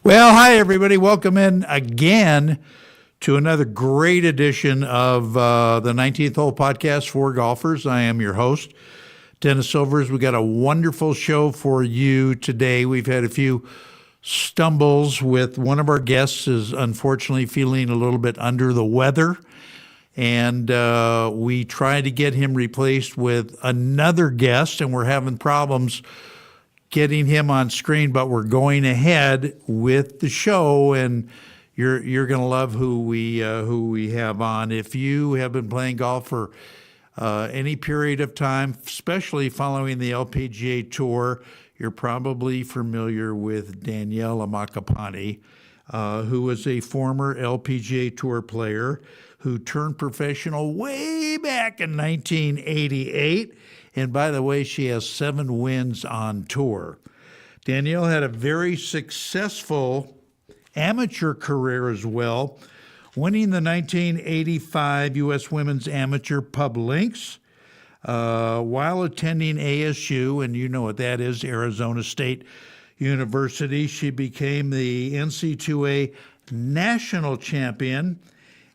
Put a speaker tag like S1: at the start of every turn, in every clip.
S1: Well, hi, everybody. Welcome in again to another great edition of the 19th Hole Podcast for golfers. I am your host, Dennis Silvers. We got a wonderful show for you today. We've had a few stumbles with one of our guests is unfortunately feeling a little bit under the weather. And we tried to get him replaced with another guest, and we're having problems getting him on screen, but we're going ahead with the show, and you're going to love who we have on. If you have been playing golf for any period of time, especially following the LPGA Tour, you're probably familiar with Danielle AMMACCAPANE, who is a former LPGA Tour player who turned professional way back in 1988. And by the way, she has 7 wins on tour. Danielle had a very successful amateur career as well, winning the 1985 U.S. Women's Amateur Pub Links while attending ASU, and you know what that is, Arizona State University. She became the NC2A national champion,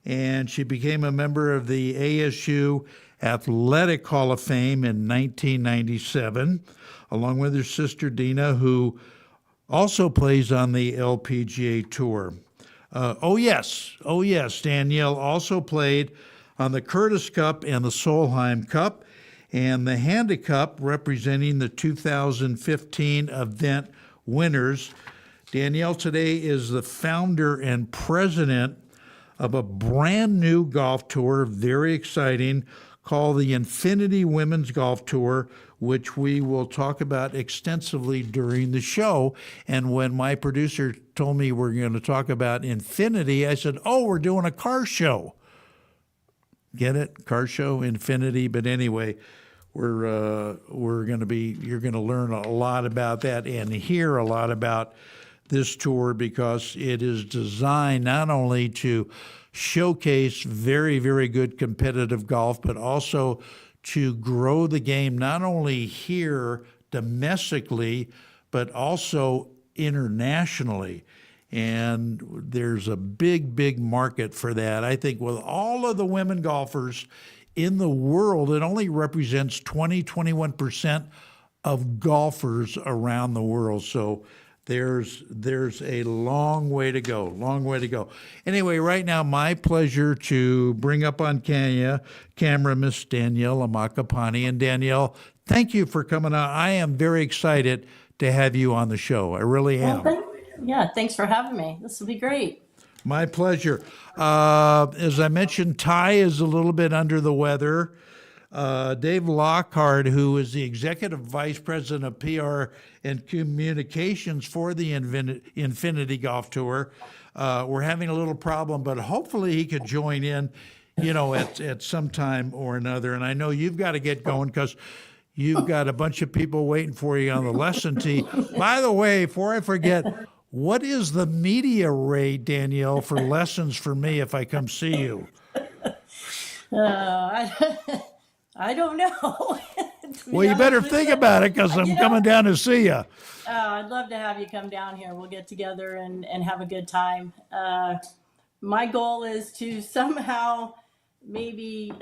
S1: and she became a member of the ASU Athletic Hall of Fame in 1997, along with her sister Dina, who also plays on the LPGA Tour. Oh yes, Danielle also played on the Curtis Cup and the Solheim Cup, and the Handa Cup, representing the 2015 event winners. Danielle today is the founder and president of a brand new golf tour, very exciting, called the Infinity Women's Golf Tour, which we will talk about extensively during the show. And when my producer told me we're going to talk about Infinity, I said, oh, we're doing a car show. Get it? Car show, Infinity. But anyway, you're going to learn a lot about that and hear a lot about this tour, because it is designed not only to showcase very, very good competitive golf, but also to grow the game not only here domestically, but also internationally. And there's a big, big market for that. I think with all of the women golfers in the world, it only represents 21% of golfers around the world. So there's a long way to go. Anyway, right now, my pleasure to bring up on camera Miss Danielle AMMACCAPANE. And Danielle, thank you for coming on. I am very excited to have you on the show. I really am.
S2: Thanks for having me. This will be great.
S1: My pleasure. As I mentioned, Ty is a little bit under the weather. Dave Lockhart, who is the Executive Vice President of PR and Communications for the Infinity Golf Tour, we're having a little problem, but hopefully he could join in, at some time or another. And I know you've got to get going because you've got a bunch of people waiting for you on the lesson tee. By the way, before I forget, what is the media rate, Danielle, for lessons for me if I come see you?
S2: I don't know.
S1: Well, you better think about it, because I'm coming down to see you.
S2: I'd love to have you come down here. We'll get together and have a good time. My goal is to somehow maybe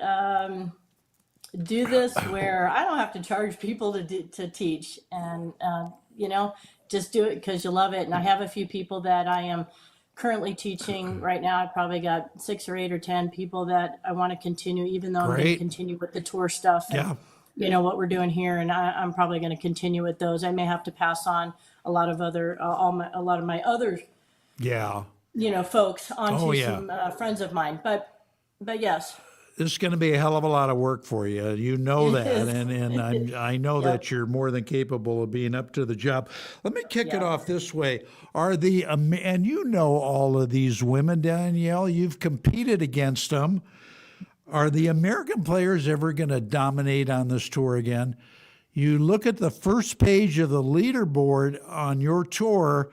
S2: do this where I don't have to charge people to teach, and just do it because you love it. And I have a few people that I am currently teaching right now. I've probably got 6 or 8 or 10 people that I want to continue, even though I'm going to continue with the tour stuff and what we're doing here. And I'm probably going to continue with those. I may have to pass on a lot of my other folks onto some friends of mine. But yes.
S1: This is going to be a hell of a lot of work for you. You know that, and I know that you're more than capable of being up to the job. Let me kick it off this way. And you know all of these women, Danielle, you've competed against them. Are the American players ever going to dominate on this tour again? You look at the first page of the leaderboard on your tour,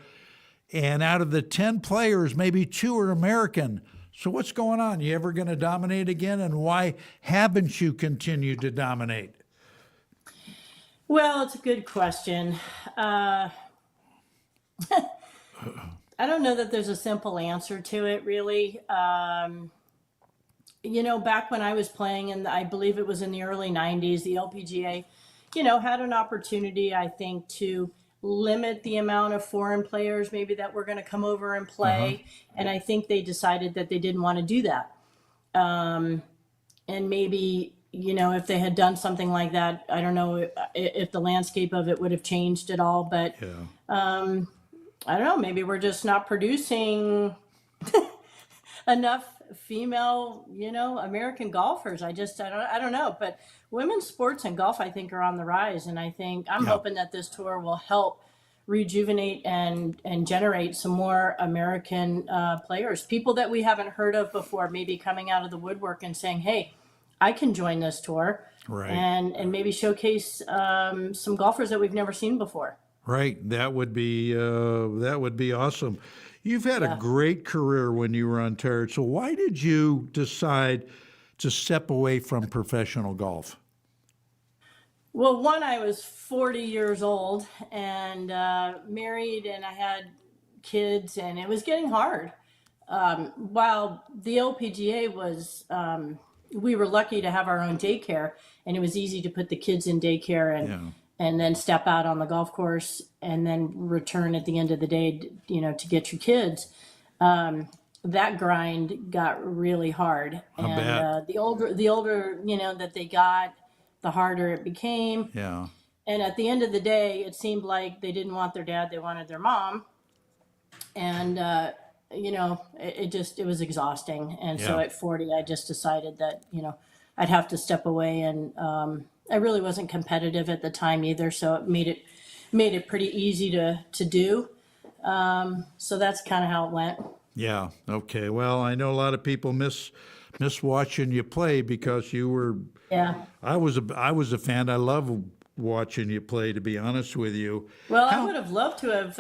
S1: and out of the 10 players, maybe 2 are American. So what's going on? You ever going to dominate again? And why haven't you continued to dominate?
S2: Well, it's a good question. I don't know that there's a simple answer to it, really. Back when I was playing, and I believe it was in the early 90s, the LPGA, had an opportunity, I think, to limit the amount of foreign players maybe that were going to come over and
S1: Uh-huh.
S2: play. And I think they decided that they didn't want to do that. And maybe, if they had done something like that, I don't know if the landscape of it would have changed at all. But
S1: Yeah.
S2: I don't know, maybe we're just not producing enough female, American golfers. I don't know. But women's sports and golf, I think, are on the rise. And I think I'm
S1: Yeah.
S2: hoping that this tour will help rejuvenate and generate some more American players, people that we haven't heard of before, maybe coming out of the woodwork and saying, "Hey, I can join this tour,"
S1: Right.
S2: and maybe showcase some golfers that we've never seen before.
S1: Right. That would be awesome. You've had a
S2: Yeah.
S1: great career when you were untired. So why did you decide to step away from professional golf?
S2: Well, one, I was 40 years old and married, and I had kids, and it was getting hard. While the LPGA was, we were lucky to have our own daycare, and it was easy to put the kids in daycare
S1: Yeah.
S2: and then step out on the golf course and then return at the end of the day, to get your kids. That grind got really hard,
S1: I
S2: and
S1: bet.
S2: the older that they got, the harder it became.
S1: Yeah.
S2: And at the end of the day, it seemed like they didn't want their dad; they wanted their mom. And it was exhausting. And so
S1: Yeah.
S2: at 40, I just decided that I'd have to step away, and I really wasn't competitive at the time either, so it made it pretty easy to do. So that's kind of how it went.
S1: Yeah. Okay. Well, I know a lot of people miss watching you play because you were.
S2: Yeah.
S1: I was a fan. I love watching you play. To be honest with you.
S2: Well, I
S1: How?
S2: would have loved to have.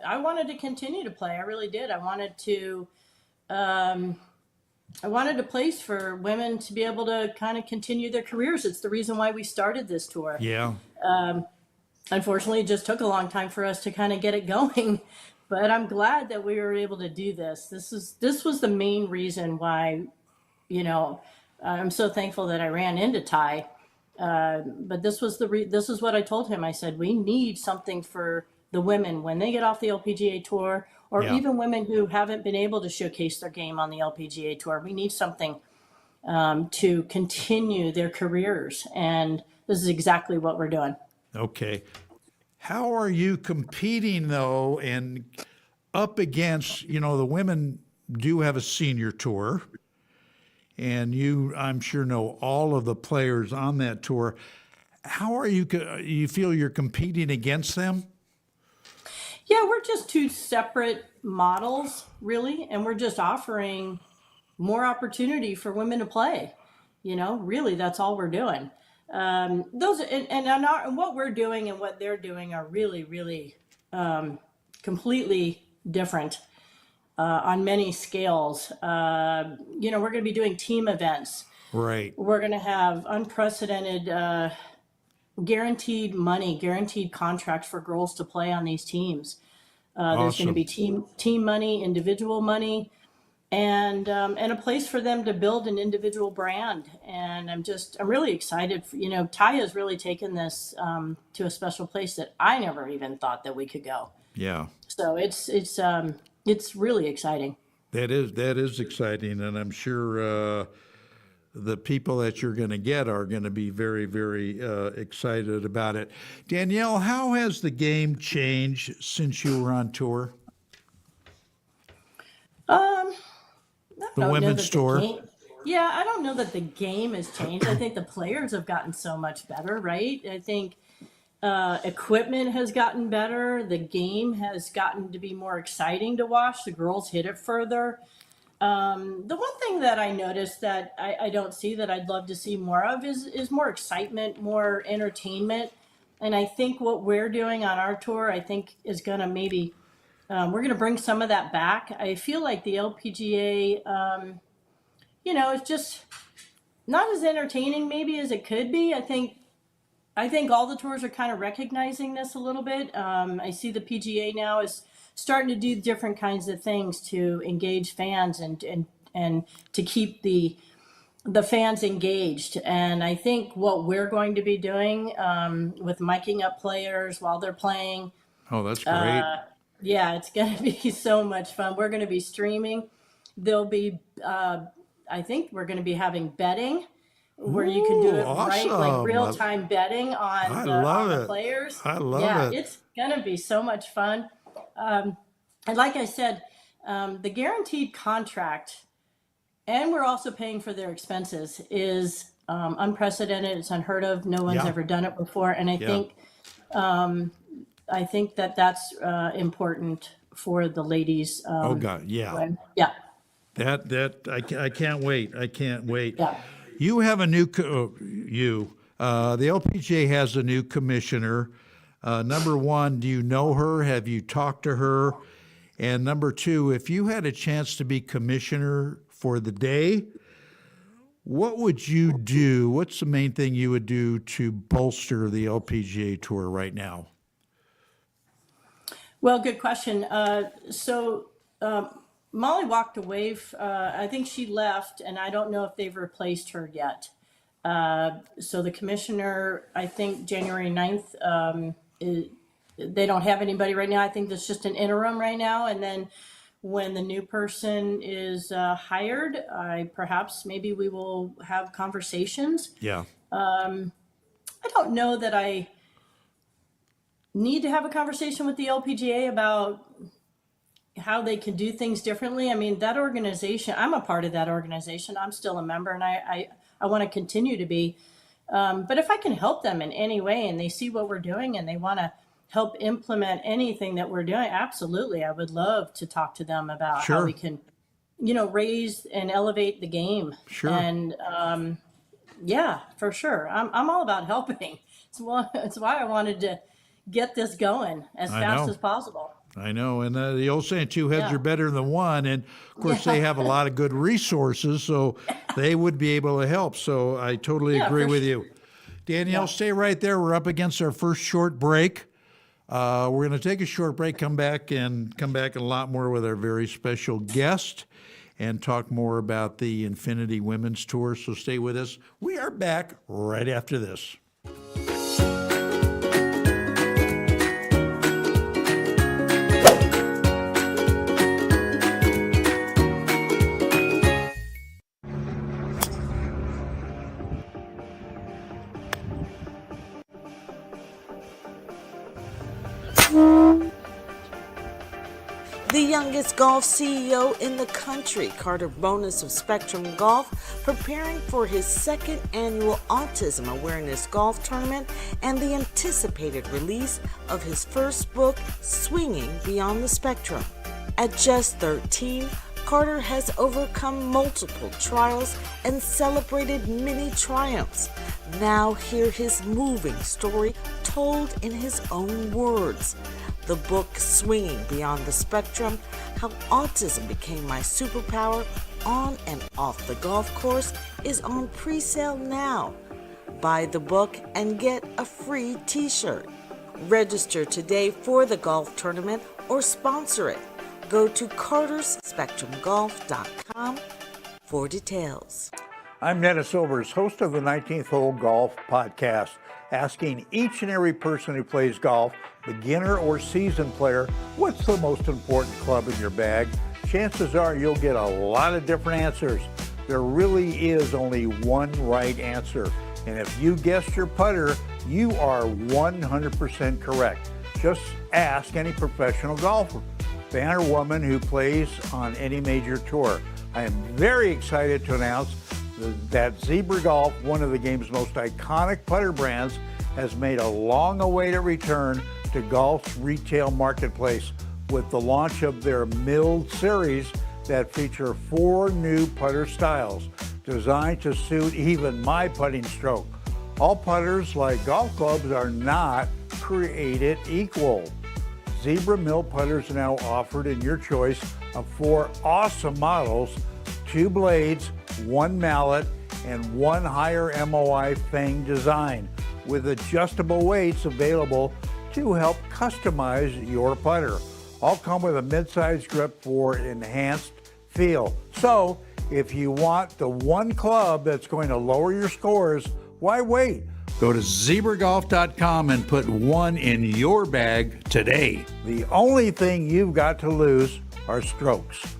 S2: I wanted to continue to play. I really did. I wanted a place for women to be able to kind of continue their careers. It's the reason why we started this tour.
S1: Yeah.
S2: Unfortunately, it just took a long time for us to kind of get it going. But I'm glad that we were able to do this. This was the main reason why, you know, I'm so thankful that I ran into Ty. But this is what I told him. I said we need something for the women when they get off the LPGA tour, or
S1: Yeah.
S2: even women who haven't been able to showcase their game on the LPGA tour. We need something to continue their careers, and this is exactly what we're doing.
S1: Okay. How are you competing though, and up against, the women do have a senior tour, and I'm sure, know all of the players on that tour. How are you feel you're competing against them?
S2: Yeah, we're just two separate models, really, and we're just offering more opportunity for women to play. Really, that's all we're doing. Those and what we're doing and what they're doing are really, really completely different on many scales. We're going to be doing team events.
S1: Right.
S2: We're going to have unprecedented guaranteed money, guaranteed contracts for girls to play on these teams. There's going to be
S1: Awesome.
S2: team money, individual money, and a place for them to build an individual brand. And I'm really excited. Ty has really taken this to a special place that I never even thought that we could go.
S1: Yeah.
S2: So it's really exciting.
S1: That is exciting, and I'm sure the people that you're going to get are going to be very, very excited about it. Danielle, how has the game changed since you were on tour?
S2: Um, I
S1: The
S2: don't know
S1: women's
S2: that the
S1: tour?
S2: game. Yeah, I don't know that the game has changed. I think the players have gotten so much better, right? I think equipment has gotten better. The game has gotten to be more exciting to watch. The girls hit it further. The one thing that I noticed that I don't see that I'd love to see more of is more excitement, more entertainment. And I think what we're doing on our tour, I think, is going to maybe, we're going to bring some of that back. I feel like the LPGA, it's just not as entertaining maybe as it could be. I think all the tours are kind of recognizing this a little bit. I see the PGA now is starting to do different kinds of things to engage fans and to keep the fans engaged. And I think what we're going to be doing with miking up players while they're playing,
S1: Oh, that's great.
S2: yeah, it's going to be so much fun. We're going to be streaming. There'll be, I think we're going to be having betting where you can do it right, like
S1: Awesome.
S2: real time betting
S1: I
S2: on
S1: love
S2: the
S1: it.
S2: players.
S1: I love
S2: Yeah,
S1: it.
S2: it's going to be so much fun. And like I said, the guaranteed contract, and we're also paying for their expenses, is unprecedented. It's unheard of. No one's
S1: Yeah.
S2: ever done it before. And
S1: Yeah.
S2: I think that that's important for the ladies.
S1: Oh God, yeah.
S2: Yeah,
S1: I can't wait. I can't wait.
S2: yeah.
S1: You have a new the LPGA has a new commissioner. Number one, do you know her? Have you talked to her? And number two, if you had a chance to be commissioner for the day, what would you do? What's the main thing you would do to bolster the LPGA Tour right now?
S2: Well, good question. Molly walked away. I think she left, and I don't know if they've replaced her yet. So the commissioner, I think January 9th, they don't have anybody right now. I think that's just an interim right now. And then when the new person is hired, maybe we will have conversations.
S1: Yeah.
S2: I don't know that I need to have a conversation with the LPGA about how they can do things differently. I mean, that organization, I'm a part of that organization. I'm still a member, and I want to continue to be. But if I can help them in any way and they see what we're doing and they want to help implement anything that we're doing, absolutely. I would love to talk to them about
S1: Sure.
S2: how we can, raise and elevate the game.
S1: Sure.
S2: And yeah, for sure. I'm all about helping. It's why I wanted to get this going as fast
S1: know.
S2: as possible.
S1: I know, and the old saying, two heads
S2: Yeah.
S1: are better than one, and of course they have a lot of good resources, so they would be able to help. So I totally
S2: Yeah,
S1: agree
S2: for
S1: with
S2: sure.
S1: you. Danielle, stay right there. We're up against our first short break. We're going to take a short break, come back a lot more with our very special guest and talk more about the Infinity Women's Tour. So stay with us. We are back right after this.
S3: The youngest golf CEO in the country, Carter Bonus of Spectrum Golf, preparing for his second annual Autism Awareness Golf Tournament and the anticipated release of his first book, Swinging Beyond the Spectrum. At just 13, Carter has overcome multiple trials and celebrated many triumphs. Now hear his moving story told in his own words. The book, Swinging Beyond the Spectrum, How Autism Became My Superpower on and off the golf course, is on pre-sale now. Buy the book and get a free t-shirt. Register today for the golf tournament or sponsor it. Go to cartersspectrumgolf.com for details.
S4: I'm Dennis Silvers, host of the 19th Hole Golf Podcast, asking each and every person who plays golf, beginner or seasoned player, what's the most important club in your bag? Chances are you'll get a lot of different answers. There really is only one right answer. And if you guessed your putter, you are 100% correct. Just ask any professional golfer, man or woman who plays on any major tour. I am very excited to announce that Zebra Golf, one of the game's most iconic putter brands, has made a long-awaited return to golf's retail marketplace with the launch of their milled series that feature 4 new putter styles designed to suit even my putting stroke. All putters, like golf clubs, are not created equal. Zebra mill putters are now offered in your choice of 4 awesome models, 2 blades, 1 mallet, and 1 higher MOI Fang design, with adjustable weights available to help customize your putter. all come with a mid-size grip for enhanced feel. So if you want the one club that's going to lower your scores, why wait?
S1: Go to zebragolf.com and put one in your bag today.
S4: The only thing you've got to lose are strokes.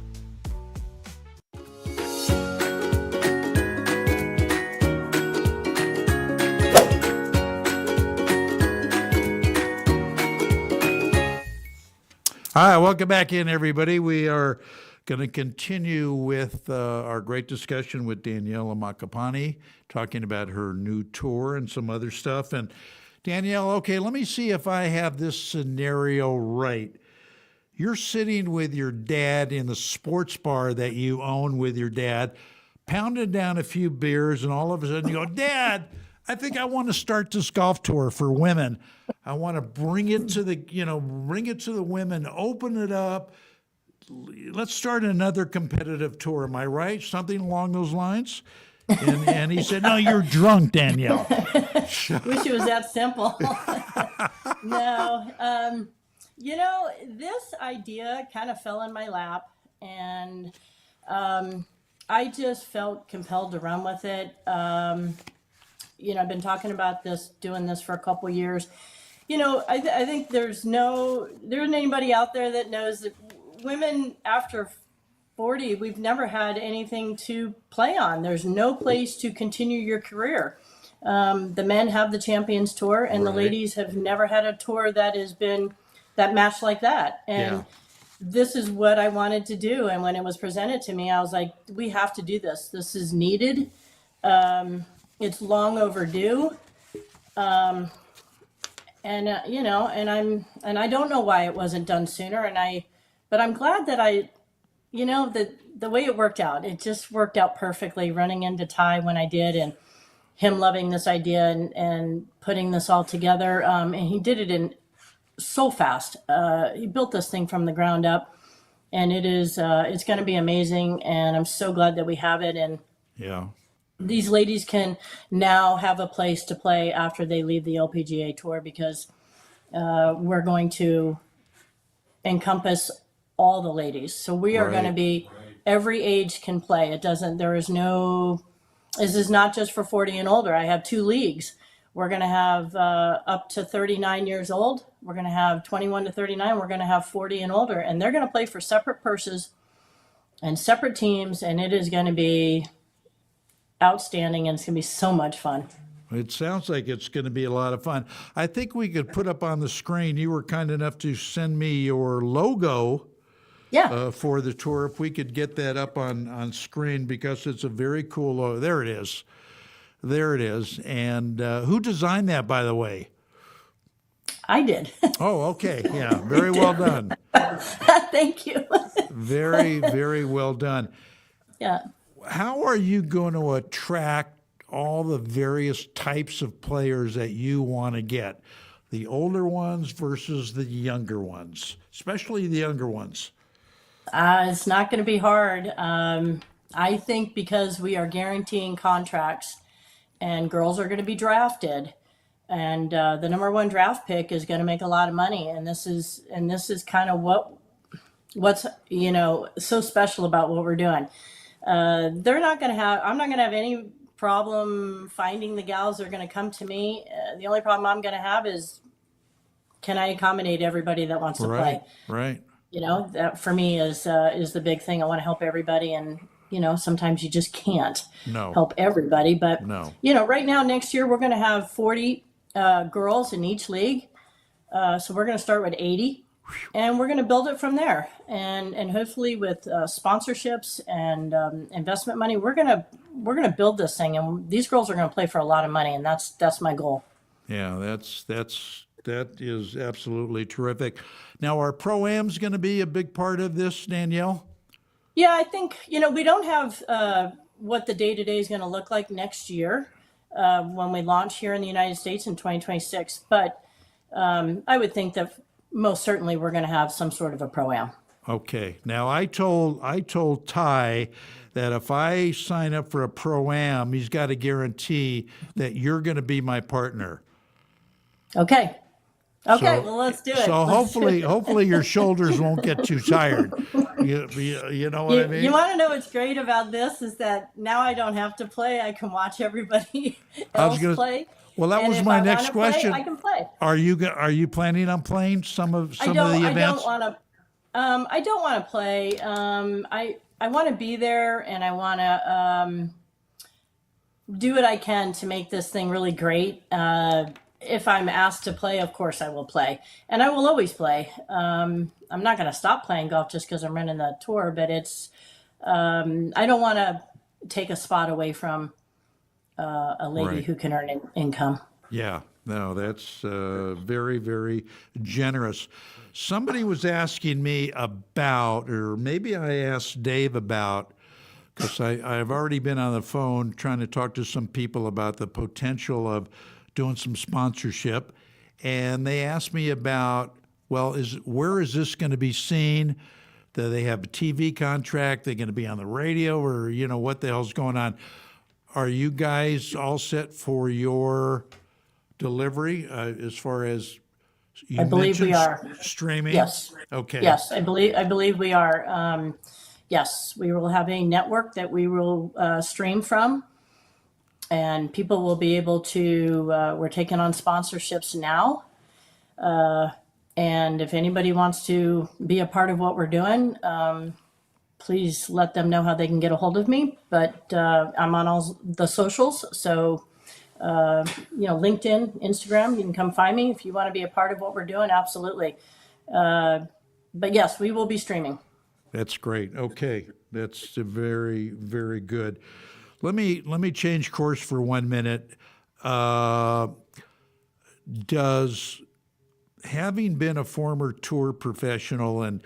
S1: All right, welcome back in, everybody. We are going to continue with our great discussion with Danielle AMMACCAPANE, talking about her new tour and some other stuff. And Danielle, okay, let me see if I have this scenario right. You're sitting with your dad in the sports bar that you own with your dad, pounding down a few beers, and all of a sudden you go, Dad, I think I want to start this golf tour for women. I want to bring it to the women, open it up. Let's start another competitive tour. Am I right? Something along those lines? And he said, no, you're drunk, Danielle.
S2: Wish it was that simple. No, this idea kind of fell in my lap, and I just felt compelled to run with it. I've been talking about doing this for a couple years. I think there isn't anybody out there that knows that women after 40, we've never had anything to play on. There's no place to continue your career. The men have the Champions Tour, and the ladies have never had a tour that has been that match like that. And this is what I wanted to do. And when it was presented to me, I was like, we have to do this. This is needed. It's long overdue. And I don't know why it wasn't done sooner. But I'm glad that the way it worked out, it just worked out perfectly, running into Ty when I did, and him loving this idea and putting this all together. And he did it in so fast. He built this thing from the ground up, and it's going to be amazing. And I'm so glad that we have it. And these ladies can now have a place to play after they leave the LPGA Tour, because we're going to encompass all the ladies. So we are going to be, every age can play. This is not just for 40 and older. I have 2 leagues. We're going to have up to 39 years old. We're going to have 21 to 39. We're going to have 40 and older. And they're going to play for separate purses and separate teams. And it is going to be outstanding, and it's going to be so much fun.
S1: It sounds like it's going to be a lot of fun. I think we could put up on the screen, you were kind enough to send me your logo for the tour. If we could get that up on screen, because it's a very cool logo. There it is. There it is. And who designed that, by the way?
S2: I did.
S1: Oh, okay. Yeah, very well done.
S2: Thank you.
S1: Very, very well done.
S2: Yeah.
S1: How are you going to attract all the various types of players that you want to get? The older ones versus the younger ones, especially the younger ones.
S2: It's not going to be hard. I think because we are guaranteeing contracts, and girls are going to be drafted, and the number 1 draft pick is going to make a lot of money. And this is kind of what's so special about what we're doing. I'm not going to have any problem finding the gals that are going to come to me. The only problem I'm going to have is, can I accommodate everybody that wants to play?
S1: Right.
S2: That for me is the big thing. I want to help everybody, and sometimes you just can't help everybody. But right now, next year we're going to have 40 girls in each league. So we're going to start with 80. And we're going to build it from there, and hopefully with sponsorships and investment money, we're going to build this thing. And these girls are going to play for a lot of money, and that's my goal.
S1: Yeah, that is absolutely terrific. Now, are Pro-Am's going to be a big part of this, Danielle?
S2: Yeah, I think we don't have what the day-to-day is going to look like next year when we launch here in the United States in 2026. But I would think that most certainly we're going to have some sort of a Pro-Am.
S1: Okay. Now, I told Ty that if I sign up for a Pro-Am, he's got to guarantee that you're going to be my partner.
S2: Okay. Okay,
S1: So-
S2: well, let's do it.
S1: So
S2: Let's do it.
S1: hopefully your shoulders won't get too tired. You know what I mean?
S2: You want to know what's great about this is that now I don't have to play. I can watch everybody
S1: I was
S2: else
S1: gonna.
S2: play.
S1: Well, that
S2: And
S1: was
S2: if
S1: my
S2: I
S1: next
S2: wanna
S1: question.
S2: play, I can play.
S1: Are you planning on playing some of the
S2: I
S1: events?
S2: don't want to. I don't want to play. I want to be there, and I want to do what I can to make this thing really great. If I'm asked to play, of course I will play, and I will always play. I'm not going to stop playing golf just because I'm running the tour, but it's I don't want to take a spot away from a lady
S1: Right.
S2: who can earn income.
S1: Yeah, no, that's very, very generous. Somebody was asking me about, or maybe I asked Dave about, because I've already been on the phone trying to talk to some people about the potential of doing some sponsorship. And they asked me about, well, where is this going to be seen? Do they have a TV contract? They're going to be on the radio, or, what the hell's going on? Are you guys all set for your delivery as far as you
S2: I believe we
S1: mentioned
S2: are.
S1: streaming?
S2: Yes.
S1: Okay.
S2: Yes, I believe we are. Yes, we will have a network that we will stream from, and people will be able to. We're taking on sponsorships now, and if anybody wants to be a part of what we're doing, please let them know how they can get a hold of me. But I'm on all the socials, so LinkedIn, Instagram. You can come find me if you want to be a part of what we're doing. Absolutely. But yes, we will be streaming.
S1: That's great. Okay, that's very, very good. Let me change course for 1 minute. Does having been a former tour professional and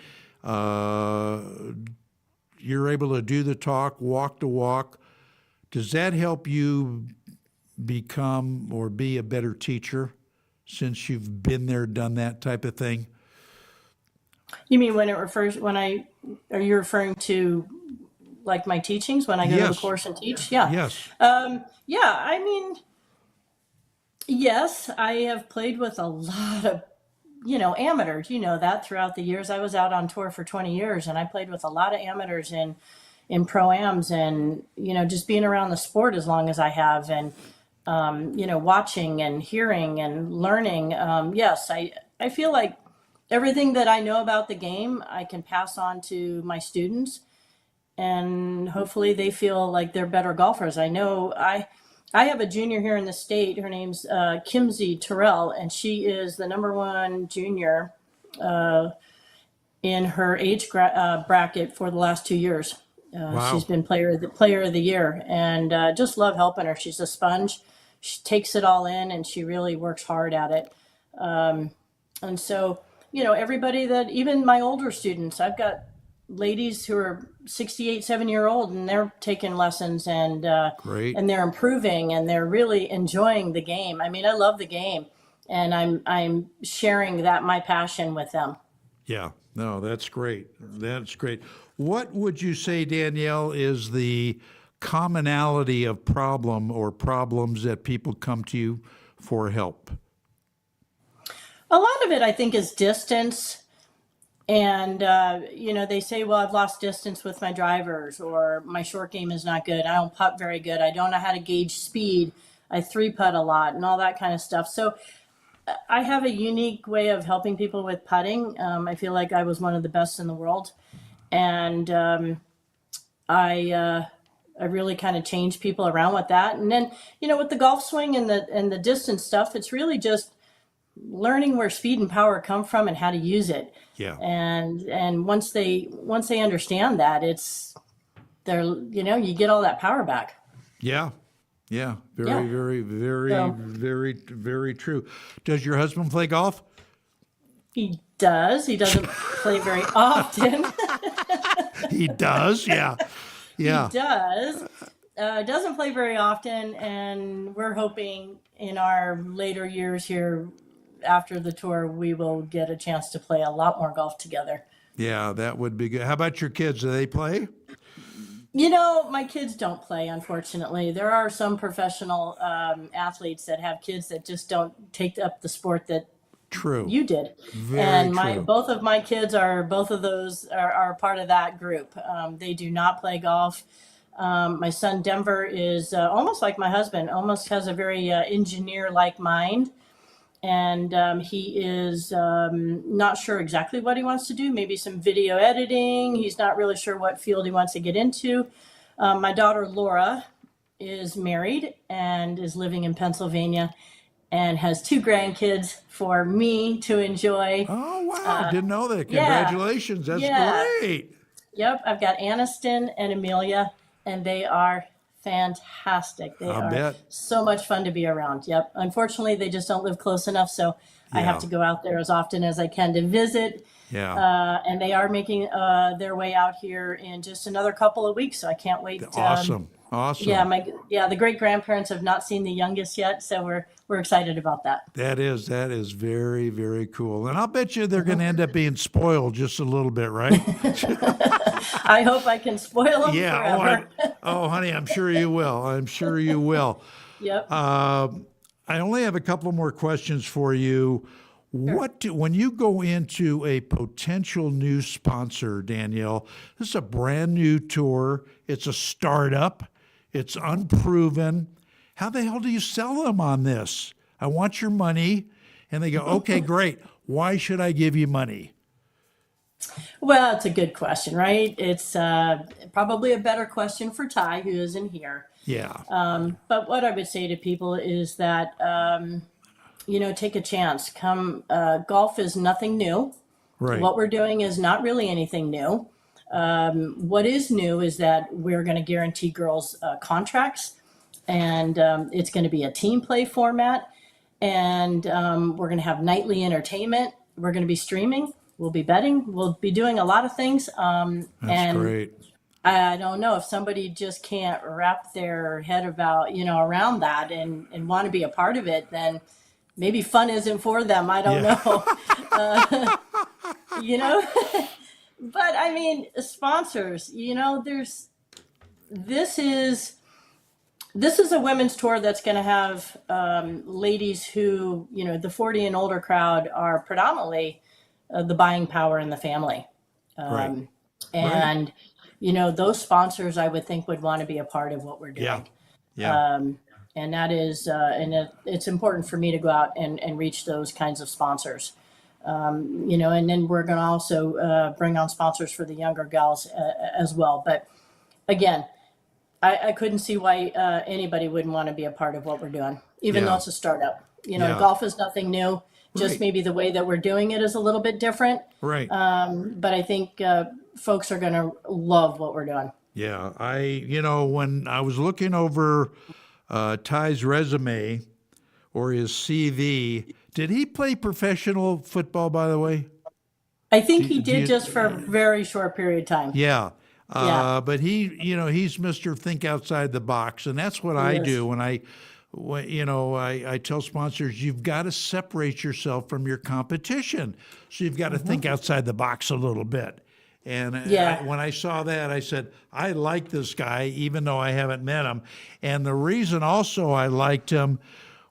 S1: you're able to do the talk, walk the walk, does that help you become or be a better teacher since you've been there, done that type of thing?
S2: You mean are you referring to like my teachings when I go to the
S1: Yes.
S2: course and teach? Yeah.
S1: Yes.
S2: Yeah, I mean, yes, I have played with a lot of, amateurs. You know that throughout the years. I was out on tour for 20 years and I played with a lot of amateurs in pro-ams and, just being around the sport as long as I have and, watching and hearing and learning. Yes, I feel like everything that I know about the game, I can pass on to my students, and hopefully they feel like they're better golfers. I know I have a junior here in the state. Her name's Kimsey Terrell, and she is the #1 junior in her age bracket for the last 2 years.
S1: Wow.
S2: She's been player of the year, and just love helping her. She's a sponge. She takes it all in, and she really works hard at it. And so, everybody that, even my older students, I've got ladies who are 68, 7-year-old, and they're taking lessons and
S1: Great.
S2: and they're improving and they're really enjoying the game. I mean, I love the game, and I'm sharing my passion with them.
S1: Yeah, no, that's great. That's great. What would you say, Danielle, is the commonality of problem or problems that people come to you for help?
S2: A lot of it, I think, is distance. And, they say, well, I've lost distance with my drivers, or my short game is not good. I don't putt very good. I don't know how to gauge speed. I 3-putt a lot and all that kind of stuff. So I have a unique way of helping people with putting. I feel like I was one of the best in the world. And I really kind of changed people around with that. And then, with the golf swing and the distance stuff, it's really just learning where speed and power come from and how to use it.
S1: Yeah.
S2: And once they understand that, you get all that power back.
S1: Yeah. Yeah. Very,
S2: Yeah.
S1: very, very,
S2: So-
S1: very, very true. Does your husband play golf?
S2: He does. He doesn't play very often.
S1: He does. Yeah. Yeah.
S2: He does. Doesn't play very often, and we're hoping in our later years here after the tour, we will get a chance to play a lot more golf together.
S1: Yeah, that would be good. How about your kids? Do they play?
S2: My kids don't play, unfortunately. There are some professional athletes that have kids that just don't take up the sport that
S1: True.
S2: you did.
S1: Very
S2: And
S1: true.
S2: both of my kids both of those are part of that group. They do not play golf. My son Denver is almost like my husband, almost has a very engineer-like mind. And he is not sure exactly what he wants to do, maybe some video editing. He's not really sure what field he wants to get into. My daughter Laura is married and is living in Pennsylvania and has 2 grandkids for me to enjoy.
S1: Oh, wow. Didn't know that.
S2: yeah.
S1: Congratulations. That's
S2: Yeah.
S1: great.
S2: Yep, I've got Aniston and Amelia, and they are fantastic. They
S1: I
S2: are
S1: bet.
S2: so much fun to be around. Yep. Unfortunately, they just don't live close enough, so I
S1: Yeah.
S2: have to go out there as often as I can to visit.
S1: Yeah.
S2: And they are making their way out here in just another couple of weeks, so I can't wait.
S1: Awesome. Awesome.
S2: Yeah, the great grandparents have not seen the youngest yet, so we're excited about that.
S1: That is very, very cool. And I'll bet you they're going to end up being spoiled just a little bit, right?
S2: I hope I can spoil them
S1: Yeah.
S2: forever.
S1: Oh, honey, I'm sure you will. I'm sure you will.
S2: Yep.
S1: I only have a couple more questions for you. When you go into a potential new sponsor, Danielle, this is a brand new tour. It's a startup. It's unproven. How the hell do you sell them on this? I want your money. And they go, okay, great. Why should I give you money?
S2: Well, it's a good question, right? It's probably a better question for Ty, who isn't here.
S1: Yeah.
S2: But what I would say to people is that, take a chance. Golf is nothing new.
S1: Right.
S2: What we're doing is not really anything new. What is new is that we're going to guarantee girls contracts, and it's going to be a team play format, and we're going to have nightly entertainment. We're going to be streaming. We'll be betting. We'll be doing a lot of things.
S1: That's great.
S2: I don't know if somebody just can't wrap their head around that and want to be a part of it, then maybe fun isn't for them. I don't know. But I mean, sponsors, this is a women's tour that's going to have ladies who, the 40 and older crowd are predominantly the buying power in the family.
S1: Right.
S2: And, those sponsors I would think would want to be a part of what we're doing.
S1: Yeah. Yeah.
S2: And that is, it's important for me to go out and reach those kinds of sponsors. And then we're going to also bring on sponsors for the younger gals as well. But again, I couldn't see why anybody wouldn't want to be a part of what we're doing, even though it's a startup. Golf is nothing new. Just maybe the way that we're doing it is a little bit different.
S1: Right.
S2: But I think folks are going to love what we're doing.
S1: Yeah. When I was looking over Ty's resume or his CV, did he play professional football, by the way?
S2: I think he did just for a very short period of time.
S1: Yeah.
S2: Yeah.
S1: But he's Mr. Think Outside the Box. And that's what I do when I tell sponsors, you've got to separate yourself from your competition. So you've got to think outside the box a little bit. And when I saw that, I said, I like this guy, even though I haven't met him. And the reason also I liked him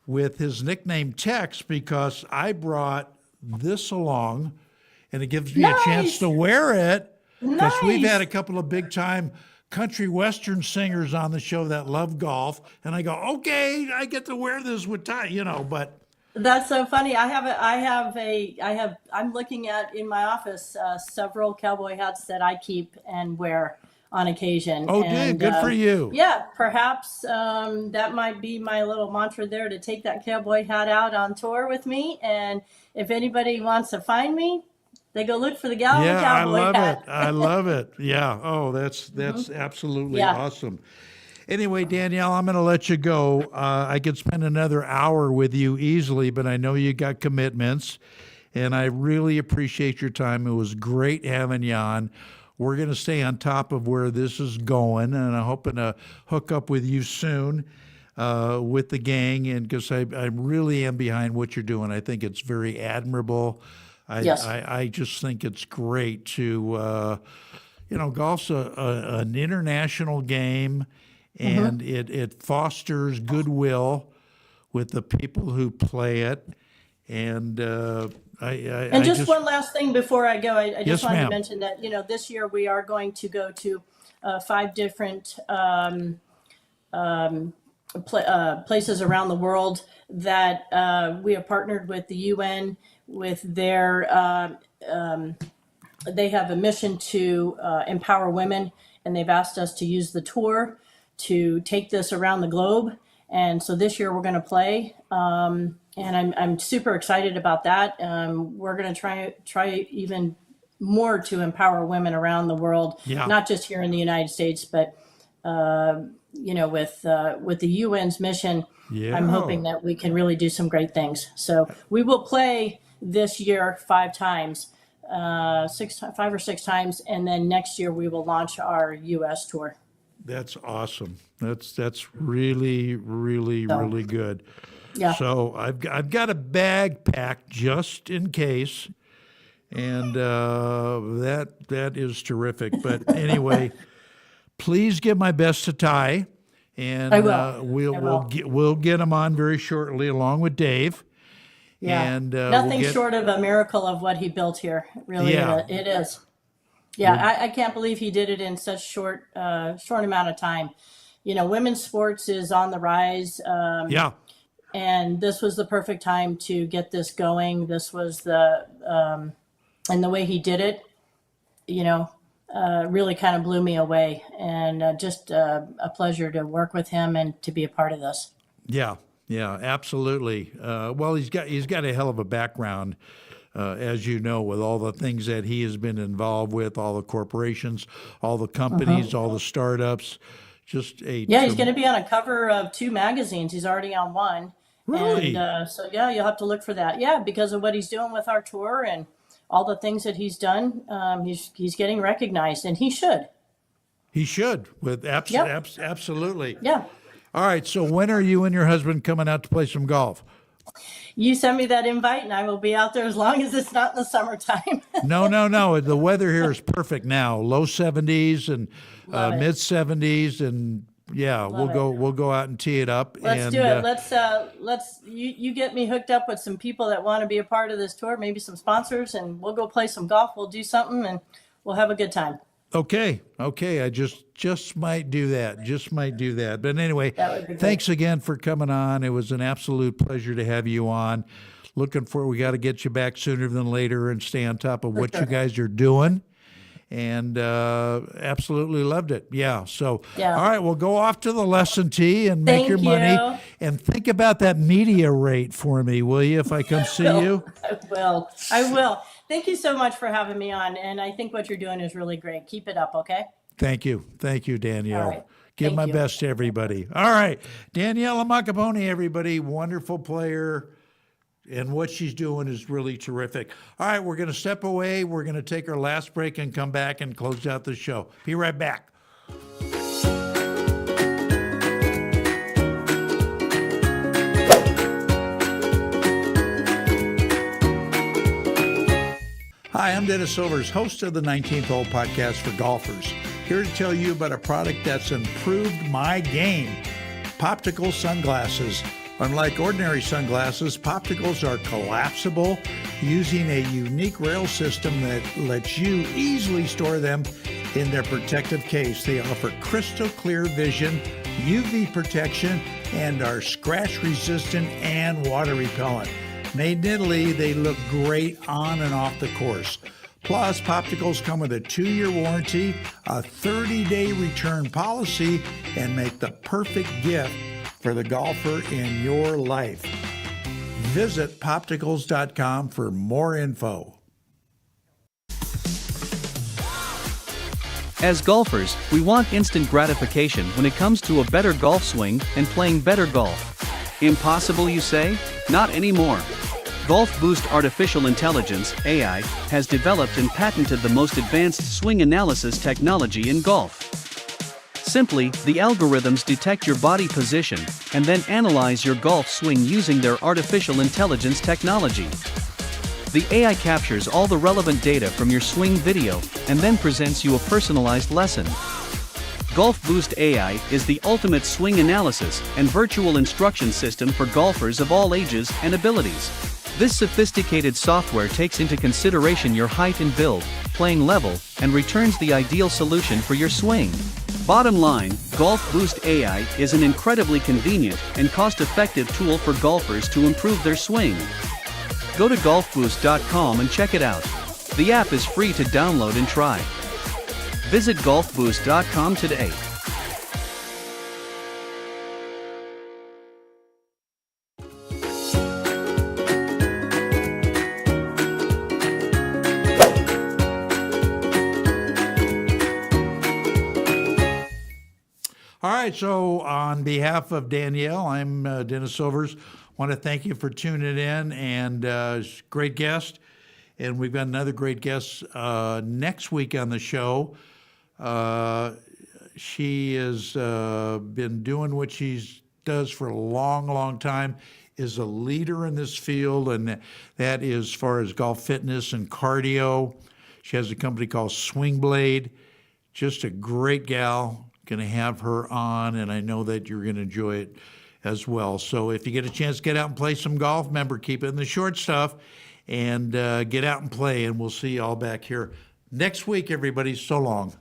S1: with his nickname Tex, because I brought this along, and it gives me a chance to wear it. Because we've had a couple of big-time country western singers on the show that love golf, and I go, okay, I get to wear this with Ty, but
S2: That's so funny. I'm looking at in my office several cowboy hats that I keep and wear on occasion.
S1: Oh,
S2: and,
S1: good for you.
S2: Yeah, perhaps that might be my little mantra there, to take that cowboy hat out on tour with me. And if anybody wants to find me, they go look for the gal in the cowboy hat.
S1: I love it. Yeah. Oh, that's absolutely awesome. Anyway, Danielle, I'm going to let you go. I could spend another hour with you easily, but I know you got commitments, and I really appreciate your time. It was great having you on. We're going to stay on top of where this is going, and I'm hoping to hook up with you soon with the gang, and because I really am behind what you're doing. I think it's very admirable. I just think it's great to, golf's an international game, and it fosters goodwill with the people who play it. And
S2: And just one last thing before I go, I
S1: Yes,
S2: just wanted
S1: ma'am.
S2: to mention that, this year we are going to go to 5 different places around the world that we have partnered with the UN with their, they have a mission to empower women, and they've asked us to use the tour to take this around the globe. And so this year we're going to play, and I'm super excited about that. We're going to try even more to empower women around the world,
S1: Yeah.
S2: not just here in the United States, but with the UN's mission.
S1: Yeah.
S2: I'm hoping that we can really do some great things. So we will play this year 5 times, 5 or 6 times, and then next year we will launch our U.S. tour.
S1: That's awesome. That's really, really, really good.
S2: Yeah.
S1: So I've got a bag packed just in case, and that is terrific. But anyway, please give my best to Ty, and
S2: I will.
S1: we'll get him on very shortly along with Dave.
S2: Yeah.
S1: And
S2: Nothing
S1: we'll get,
S2: short of a miracle of what he built here. Really,
S1: Yeah.
S2: it is. Yeah, I can't believe he did it in such short amount of time. Women's sports is on the rise.
S1: yeah.
S2: And this was the perfect time to get this going. This was and the way he did it, really kind of blew me away. And just a pleasure to work with him and to be a part of this.
S1: Yeah, absolutely. Well, he's got a hell of a background, as you know, with all the things that he has been involved with, all the corporations, all the companies, all the startups. Just a
S2: He's going to be on a cover of 2 magazines. He's already on one.
S1: Really?
S2: And so you'll have to look for that. Yeah, because of what he's doing with our tour and all the things that he's done. He's getting recognized, and he should.
S1: He should, with absolutely.
S2: Yeah.
S1: All right. So when are you and your husband coming out to play some golf?
S2: You send me that invite, and I will be out there as long as it's not in the summertime.
S1: No. The weather here is perfect now. Low 70s and
S2: Love it.
S1: mid 70s, and we'll go out and tee it up.
S2: Let's
S1: and,
S2: do it. Let's you get me hooked up with some people that want to be a part of this tour, maybe some sponsors, and we'll go play some golf. We'll do something, and we'll have a good time.
S1: Okay. I just might do that. But anyway,
S2: That would be great.
S1: thanks again for coming on. It was an absolute pleasure to have you on. We got to get you back sooner than later and stay on top of what you guys are doing. And absolutely loved it. Yeah. So,
S2: Yeah.
S1: all right, we'll go off to the lesson tee and make
S2: Thank
S1: your money.
S2: you.
S1: And think about that media rate for me, will you, if I come see you?
S2: I will. Thank you so much for having me on. And I think what you're doing is really great. Keep it up, okay?
S1: Thank you, Danielle.
S2: All right.
S1: Give
S2: Thank
S1: my
S2: you.
S1: best to everybody. All right, Danielle AMMACCAPANE, everybody, wonderful player, and what she's doing is really terrific. All right, we're going to step away. We're going to take our last break and come back and close out the show. Be right back. Hi, I'm Dennis Silvers, host of the 19th Hole Podcast for golfers. Here to tell you about a product that's improved my game, Poptical sunglasses. Unlike ordinary sunglasses, Popticals are collapsible using a unique rail system that lets you easily store them in their protective case. They offer crystal clear vision, UV protection, and are scratch resistant and water repellent. Made in Italy, they look great on and off the course. Plus, Popticals come with a 2-year warranty, a 30-day return policy, and make the perfect gift for the golfer in your life. Visit Popticals.com for more info.
S5: As golfers, we want instant gratification when it comes to a better golf swing and playing better golf. Impossible, you say? Not anymore. Golf Boost Artificial Intelligence, AI, has developed and patented the most advanced swing analysis technology in golf. Simply, the algorithms detect your body position and then analyze your golf swing using their artificial intelligence technology. The AI captures all the relevant data from your swing video and then presents you a personalized lesson. Golf Boost AI is the ultimate swing analysis and virtual instruction system for golfers of all ages and abilities. This sophisticated software takes into consideration your height and build, playing level, and returns the ideal solution for your swing. Bottom line, Golf Boost AI is an incredibly convenient and cost-effective tool for golfers to improve their swing. Go to golfboost.com and check it out. The app is free to download and try. Visit golfboost.com today.
S1: All right, so on behalf of Danielle, I'm Dennis Silvers. Want to thank you for tuning in, and great guest. And we've got another great guest next week on the show. She has been doing what she does for a long, long time, is a leader in this field, and that is as far as golf fitness and cardio. She has a company called Swing Blade. Just a great gal. Going to have her on, and I know that you're going to enjoy it as well. So if you get a chance to get out and play some golf, remember, keep it in the short stuff and get out and play, and we'll see you all back here next week, everybody. So long.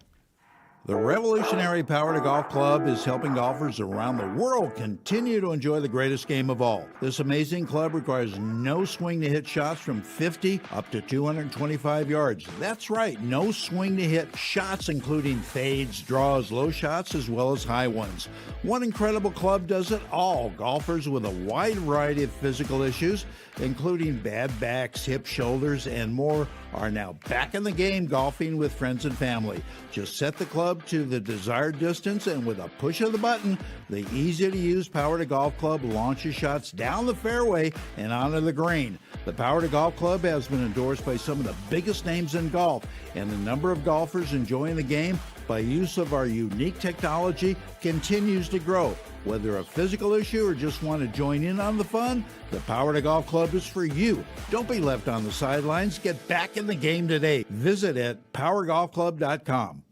S4: The revolutionary Power to Golf Club is helping golfers around the world continue to enjoy the greatest game of all. This amazing club requires no swing to hit shots from 50 up to 225 yards. That's right, no swing to hit shots, including fades, draws, low shots, as well as high ones. One incredible club does it all. Golfers with a wide variety of physical issues, including bad backs, hips, shoulders, and more, are now back in the game golfing with friends and family. Just set the club to the desired distance, and with a push of the button, the easy-to-use Power to Golf Club launches shots down the fairway and onto the green. The Power to Golf Club has been endorsed by some of the biggest names in golf, and the number of golfers enjoying the game by use of our unique technology continues to grow. Whether a physical issue or just want to join in on the fun, the Power to Golf Club is for you. Don't be left on the sidelines. Get back in the game today. Visit at powergolfclub.com.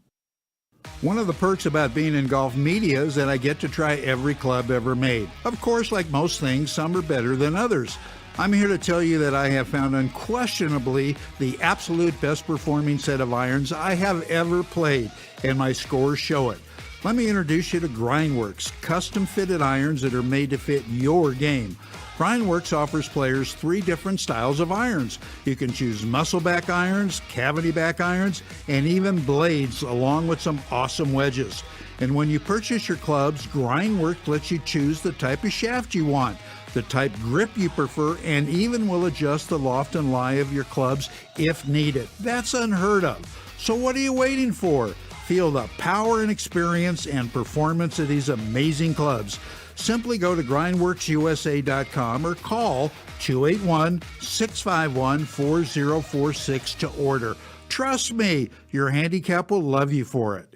S4: One of the perks about being in golf media is that I get to try every club ever made. Of course, like most things, some are better than others. I'm here to tell you that I have found unquestionably the absolute best performing set of irons I have ever played, and my scores show it. Let me introduce you to Grindworks, custom-fitted irons that are made to fit your game. Grindworks offers players 3 different styles of irons. You can choose muscle-back irons, cavity-back irons, and even blades, along with some awesome wedges. And when you purchase your clubs, Grindworks lets you choose the type of shaft you want, the type grip you prefer, and even will adjust the loft and lie of your clubs if needed. That's unheard of. So what are you waiting for? Feel the power and experience and performance of these amazing clubs. Simply go to grindworksusa.com or call 281-651-4046 to order. Trust me, your handicap will love you for it.